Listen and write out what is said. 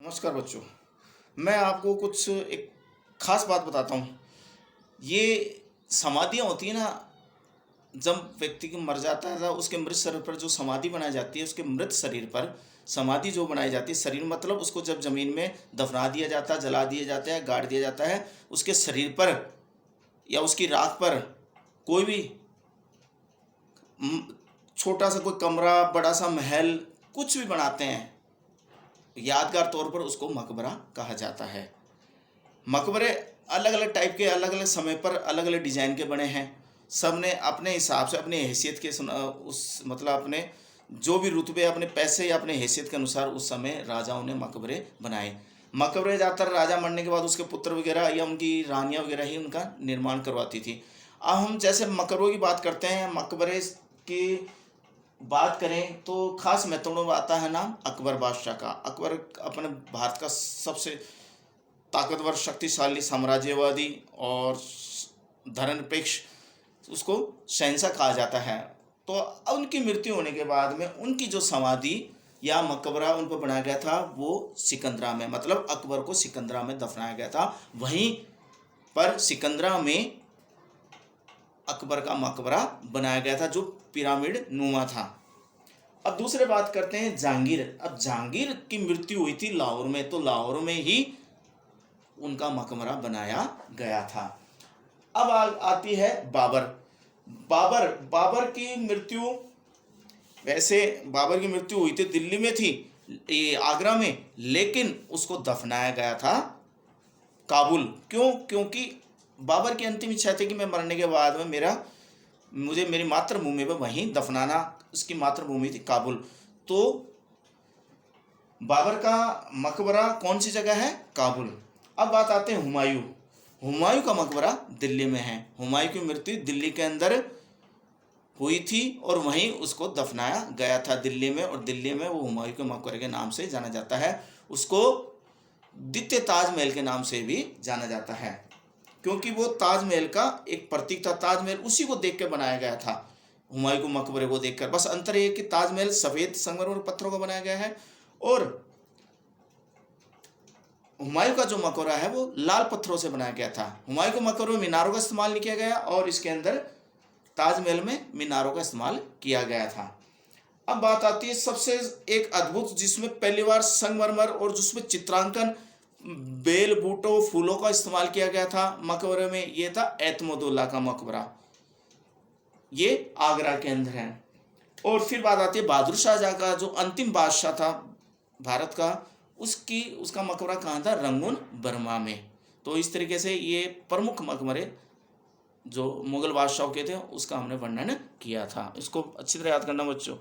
नमस्कार बच्चों। मैं आपको कुछ एक ख़ास बात बताता हूँ। ये समाधियाँ होती हैं ना, जब व्यक्ति की मर जाता है तो उसके मृत शरीर पर जो समाधि बनाई जाती है, उसके मृत शरीर पर समाधि जो बनाई जाती है, शरीर मतलब उसको जब ज़मीन में दफना दिया जाता है, जला दिया जाता है, गाड़ दिया जाता है, उसके शरीर पर या उसकी राख पर कोई भी छोटा सा कोई कमरा, बड़ा सा महल, कुछ भी बनाते हैं, यादगार तौर पर उसको मकबरा कहा जाता है। मकबरे अलग अलग टाइप के, अलग अलग समय पर अलग अलग डिज़ाइन के बने हैं। सब ने अपने हिसाब से अपनी हैसियत के उस मतलब अपने जो भी रुतबे, अपने पैसे या अपने हैसियत के अनुसार उस समय राजाओं ने मकबरे बनाए। मकबरे ज़्यादातर राजा मरने के बाद उसके पुत्र वगैरह या उनकी रानियाँ वगैरह ही उनका निर्माण करवाती थी। अब हम जैसे मकबरों की बात करते हैं, मकबरे की बात करें तो खास महत्वपूर्ण आता है नाम अकबर बादशाह का। अकबर अपने भारत का सबसे ताकतवर, शक्तिशाली, साम्राज्यवादी और धर्मनिरपेक्ष, उसको शहंशाह कहा जाता है। तो उनकी मृत्यु होने के बाद में उनकी जो समाधि या मकबरा उन पर बनाया गया था, वो सिकंदरा में, मतलब अकबर को सिकंदरा में दफनाया गया था। वहीं पर सिकंदरा में अकबर का मकबरा बनाया गया था जो पिरामिड नुमा था। अब दूसरे बात करते हैं जहांगीर। अब जहांगीर की मृत्यु हुई थी लाहौर में, तो लाहौर में ही उनका मकबरा बनाया गया था। अब आती है बाबर। बाबर की मृत्यु, वैसे बाबर की मृत्यु हुई थी दिल्ली में थी, ये आगरा में, लेकिन उसको दफनाया गया था काबुल। क्यों? क्योंकि बाबर की अंतिम इच्छा थी कि मैं मरने के बाद में मुझे मेरी मातृभूमि पर वहीं दफनाना। उसकी मातृभूमि थी काबुल। तो बाबर का मकबरा कौन सी जगह है? काबुल। अब बात आते हैं हुमायूं। हुमायूं का मकबरा दिल्ली में है। हुमायूं की मृत्यु दिल्ली के अंदर हुई थी और वहीं उसको दफनाया गया था दिल्ली में, और दिल्ली में वो हुमायूं के मकबरे के नाम से जाना जाता है। उसको द्वितीय ताजमहल के नाम से भी जाना जाता है, क्योंकि वो ताजमहल का एक प्रतीक था। ताजमहल उसी को देख के बनाया गया था, हुमायूं के मकबरे को देखकर। बस अंतर ये कि ताजमहल सफ़ेद संगमरमर पत्थरों का बनाया गया है और हुमायूं का जो मकबरा है वो लाल पत्थरों से बनाया गया था। हुमायूं के मकबरे में मीनारों का इस्तेमाल नहीं किया गया और इसके अंदर ताजमहल में मीनारों का इस्तेमाल किया गया था। अब बात आती है सबसे एक अद्भुत, जिसमें पहली बार संगमरमर और जिसमें चित्रांकन, बेल बूटों, फूलों का इस्तेमाल किया गया था मकबरे में, ये था एतमोदुल्ला का मकबरा। ये आगरा के अंदर है। और फिर बात आती है बहादुर शाहजहां का, जो अंतिम बादशाह था भारत का, उसका मकबरा कहाँ था? रंगून, बर्मा में। तो इस तरीके से ये प्रमुख मकबरे जो मुगल बादशाहों के थे उसका हमने वर्णन किया था। इसको अच्छी तरह याद करना बच्चों।